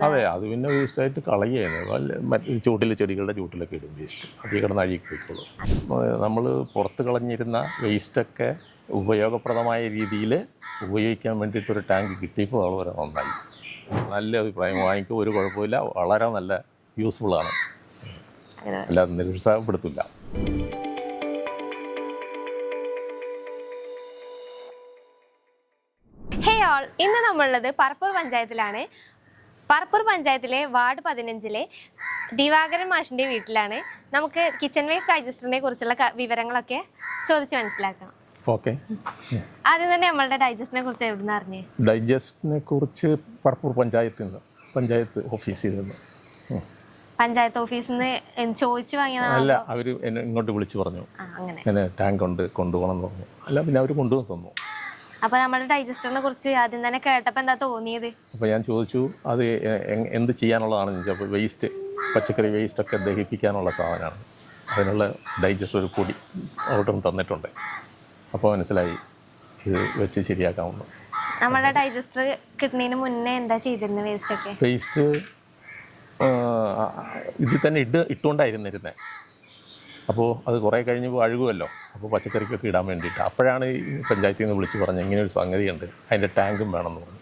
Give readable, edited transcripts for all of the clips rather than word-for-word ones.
അതെ, അത് പിന്നെ വേസ്റ്റായിട്ട് കളയുകയാണ്. മറ്റ് ചൂട്ടിലെ ചെടികളുടെ ചൂട്ടിലൊക്കെ ഇടും വേസ്റ്റ്. അതിൽ കിടന്ന് അഴുകി പോയിക്കോളും. നമ്മൾ പുറത്ത് കളഞ്ഞിരുന്ന വേസ്റ്റൊക്കെ ഉപയോഗപ്രദമായ രീതിയിൽ ഉപയോഗിക്കാൻ വേണ്ടിയിട്ടൊരു ടാങ്ക് കിട്ടിയപ്പോൾ വളരെ നന്നായി. നല്ല അഭിപ്രായം. വാങ്ങിക്കുക, ഒരു കുഴപ്പമില്ല, വളരെ നല്ല യൂസ്ഫുള്ളാണ്, അല്ലാതെ നിരുത്സാഹപ്പെടുത്തില്ല. ഇന്ന് നമ്മളുള്ളത് പറപ്പൂർ പഞ്ചായത്തിലാണ്. പറപ്പൂർ പഞ്ചായത്തിലെ വാർഡ് 15-ലെ ദിവാകരൻ മാഷിന്റെ വീട്ടിലാണ്. നമുക്ക് കിച്ചൺ വേസ്റ്റ് ഡൈജസ്റ്ററിനെ കുറിച്ചുള്ള വിവരങ്ങളൊക്കെ ചോദിച്ച് മനസ്സിലാക്കാം. ഓക്കെ. ആദ്യം തന്നെ നമ്മളുടെ ഡൈജസ്റ്റിനെ കുറിച്ച് എവിടെ നിന്ന് അറിഞ്ഞേ? ഡൈജസ്റ്റിനെ കുറിച്ച് പറപ്പൂർ പഞ്ചായത്ത് ഓഫീസിൽ നിന്ന്. പഞ്ചായത്ത് ഓഫീസിൽ നിന്ന് ചോദിച്ചു വാങ്ങിയതാണ്? അല്ല, അവർ എന്നെ ഇങ്ങോട്ട് വിളിച്ച് പറഞ്ഞു, അങ്ങനെ ടാങ്ക് ഉണ്ട്, കൊണ്ടുപോകണം എന്ന് പറഞ്ഞു. അല്ല, പിന്നെ അവർ കൊണ്ടുവന്ന് തന്നു. അപ്പോൾ നമ്മുടെ ഡൈജസ്റ്ററിനെ കുറിച്ച് ആദ്യം തന്നെ കേട്ടപ്പോൾ എന്താ തോന്നിയത്? അപ്പോൾ ഞാൻ ചോദിച്ചു അത് എന്ത് ചെയ്യാനുള്ളതാണെന്ന് ചോദിച്ചു. അപ്പോൾ വേസ്റ്റ്, പച്ചക്കറി വേസ്റ്റൊക്കെ ദഹിപ്പിക്കാനുള്ള സാധനമാണ്. അതിനുള്ള ഡൈജസ്റ്റർ ഒരു പൊടി ഓർഡറും തന്നിട്ടുണ്ട്. അപ്പോൾ മനസ്സിലായി ഇത് വെച്ച് ശരിയാക്കാവുന്നു. നമ്മുടെ ഡൈജസ്റ്റർ കിട്ടുന്നതിന് മുന്നേ എന്താ ചെയ്തിരുന്നത്? വേസ്റ്റ് ഇതിൽ തന്നെ ഇട്ടുകൊണ്ടായിരുന്നിരുന്നത്. അപ്പോൾ അത് കുറേ കഴിഞ്ഞപ്പോൾ അഴുകുമല്ലോ. അപ്പോൾ പച്ചക്കറിക്കൊക്കെ ഇടാൻ വേണ്ടിയിട്ട് അപ്പോഴാണ് ഈ പഞ്ചായത്തിൽ നിന്ന് വിളിച്ച് പറഞ്ഞത് ഇങ്ങനെ ഒരു സംഗതിയുണ്ട്, അതിൻ്റെ ടാങ്കും വേണമെന്ന് പറഞ്ഞു.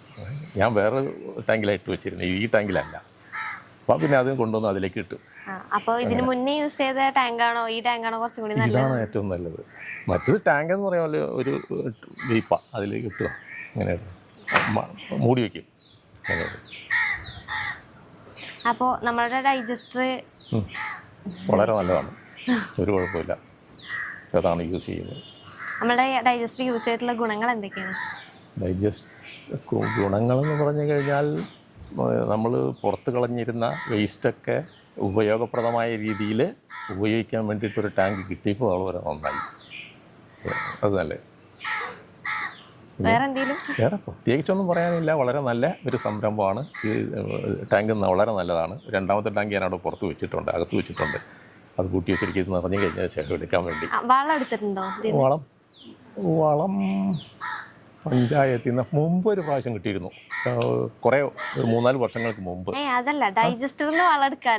ഞാൻ വേറെ ടാങ്കിലായിട്ട് വെച്ചിരുന്നു, ഈ ടാങ്കിലല്ല. അപ്പോൾ പിന്നെ അത് കൊണ്ടുവന്ന് അതിലേക്ക് ഇട്ടു. അപ്പോൾ ഇതിന് മുന്നേ യൂസ് ചെയ്ത ടാങ്കാണോ ഈ ടാങ്കാണോ കുറച്ചും കൂടി നല്ലത്? ഇതാണ് ഏറ്റവും നല്ലത്. മറ്റൊരു ടാങ്ക് എന്ന് പറയാൻ ഒരു വീപ്പ അതിലേക്ക് ഇട്ടുക, അങ്ങനെ മൂടി വയ്ക്കും. അപ്പോൾ നമ്മളുടെ ഡൈജസ്റ്റർ വളരെ നല്ലതാണ്, ഒരു കുഴപ്പമില്ല. അതാണ് യൂസ് ചെയ്യുന്നത്. നമ്മുടെ ഡൈജസ്റ്റർ യൂസ് ചെയ്തിട്ടുള്ള ഗുണങ്ങൾ എന്തൊക്കെയാണ്? ഗുണങ്ങളെന്ന് പറഞ്ഞു കഴിഞ്ഞാൽ നമ്മൾ പുറത്ത് കളഞ്ഞിരുന്ന വേസ്റ്റൊക്കെ ഉപയോഗപ്രദമായ രീതിയിൽ ഉപയോഗിക്കാൻ വേണ്ടിയിട്ടൊരു ടാങ്ക് കിട്ടിയപ്പോൾ വളരെ നന്നായി. അത് നല്ല. വേറെ പ്രത്യേകിച്ചൊന്നും പറയാനില്ല. വളരെ നല്ല ഒരു സംരംഭമാണ് ഈ ടാങ്ക്. വളരെ നല്ലതാണ്. രണ്ടാമത്തെ ടാങ്ക് ഞാൻ അവിടെ പുറത്ത് വെച്ചിട്ടുണ്ട്, അകത്ത് വെച്ചിട്ടുണ്ട്. അത് കൂട്ടി വെച്ചിരിക്കുന്നത് നിറഞ്ഞു കഴിഞ്ഞാൽ ശേഷം എടുക്കാൻ വേണ്ടി. വളം പഞ്ചായത്തിൽ നിന്ന് മുമ്പ് ഒരു പ്രാവശ്യം കിട്ടിയിരുന്നു, കുറേ 3-4 വർഷങ്ങൾക്ക് മുമ്പ്.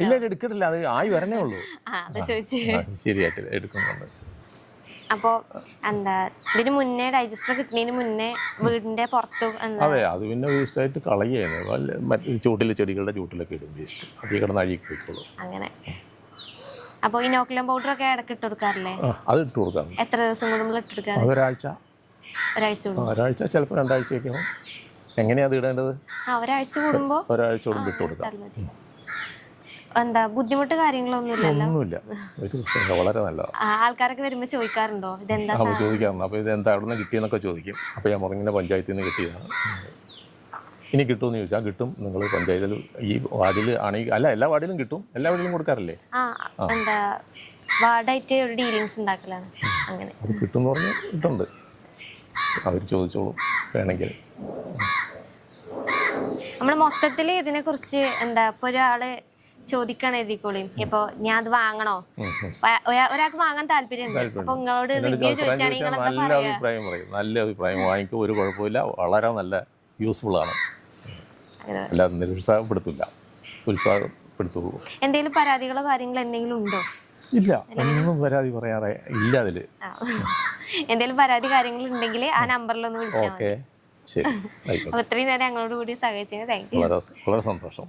ഇല്ല, എടുക്കത്തില്ല, അത് ആയി വരണേ ഉള്ളൂ. ശരിയായിട്ട് എടുക്കുന്നുണ്ട്. അപ്പോൾ എന്താ ഇതിന് മുന്നേ ഡൈജസ്റ്റർ കിട്ടുന്നതിന് മുന്നേ വീടിന്റെ പുറത്ത്? അതെ, അത് പിന്നെ വേസ്റ്റായിട്ട് കളയുകയാണ്. മറ്റ് ചൂട്ടിലെ ചെടികളുടെ ചൂട്ടിലൊക്കെ ഇടും വേസ്റ്റ്. അതിൽ കിടന്ന് അഴുകി പോയിക്കോളും. അങ്ങനെ. അപ്പോൾ ഇനോക്കുലം പൗഡർ ഒക്കെ ഇടയ്ക്ക് ഇട്ട് കൊടുക്കാറില്ലേ? അത് ഇട്ട് കൊടുക്കാം. എത്ര ദിവസം കൂടുമ്പോൾ ഇട്ട് കൊടുക്കാം? ഒരാഴ്ച, ചിലപ്പോൾ 2 ആഴ്ചയൊക്കെ. എങ്ങനെയാ അത് ഇടേണ്ടത്? ഒരാഴ്ച കൂടുമ്പോൾ ഇട്ട് കൊടുക്കാം. എന്താ ബുദ്ധിമുട്ട് കാര്യങ്ങളൊന്നുമില്ല? ഒന്നുമില്ല, ഒരു പ്രശ്നമില്ല, വളരെ നല്ലതാണ്. ആൾക്കാരൊക്കെ വരുമ്പോൾ ചോദിക്കാറുണ്ടോ ഇതെന്താ? ചോദിക്കാറുണ്ട്. അപ്പോൾ ഇതെന്താ അവിടെ നിന്ന് കിട്ടിയെന്നൊക്കെ ചോദിക്കും. അപ്പോൾ ഞാൻ പറഞ്ഞിങ്ങനെ പഞ്ചായത്തിൽ നിന്ന് കിട്ടിയതാണ്. ഇനി കിട്ടുമെന്ന് ചോദിച്ചാൽ കിട്ടും. നിങ്ങൾ പഞ്ചായത്തിൽ ഈ വാർഡിൽ ആണെങ്കിൽ, അല്ല, എല്ലാ വാർഡിലും കിട്ടും. എല്ലാ വാർഡിലും കൊടുക്കാറില്ലേ? എന്താ വാർഡായിട്ട് ഒരു ഡീലിങ്സ് ഉണ്ടാക്കലാണ്. അങ്ങനെ അത് കിട്ടുമെന്ന് പറഞ്ഞ് കിട്ടുന്നുണ്ട്. അവർ ചോദിച്ചോളും വേണമെങ്കിൽ. നമ്മൾ മൊത്തത്തിൽ ഇതിനെക്കുറിച്ച് എന്താ ഇപ്പോൾ ഒരാള് ചോദിക്കണം എഴുതിക്കോളിയും. ഇപ്പൊ ഞാൻ അത് വാങ്ങണോ, ഒരാൾക്ക് വാങ്ങാൻ താല്പര്യമുണ്ട്, അപ്പൊ നിങ്ങളോട് റിവ്യൂ ചോദിച്ചാണെങ്കിൽ നല്ല അഭിപ്രായം പറയും. നല്ല അഭിപ്രായം. വാങ്ങിക്കുക, ഒരു കുഴപ്പമില്ല, വളരെ നല്ല യൂസ്ഫുള്ളാണ്, അല്ലാതെ നിരുത്സാഹപ്പെടുത്തില്ല, ഉത്സാഹപ്പെടുത്തുള്ളൂ. എന്തെങ്കിലും പരാതികളോ കാര്യങ്ങളോ എന്തെങ്കിലും ഉണ്ടോ? ഇല്ല, ഒന്നും പരാതി പറയാറേ ഇല്ല. അതില് എന്തെങ്കിലും പരാതി കാര്യങ്ങൾ ഉണ്ടെങ്കിൽ ആ നമ്പറിലൊന്ന് വിളിച്ചാൽ മതി. ശരി. അപ്പൊ ഇത്രയും നേരം ഞങ്ങളോട് കൂടി സഹകരിച്ചതിന് താങ്ക് യു. വളരെ സന്തോഷം.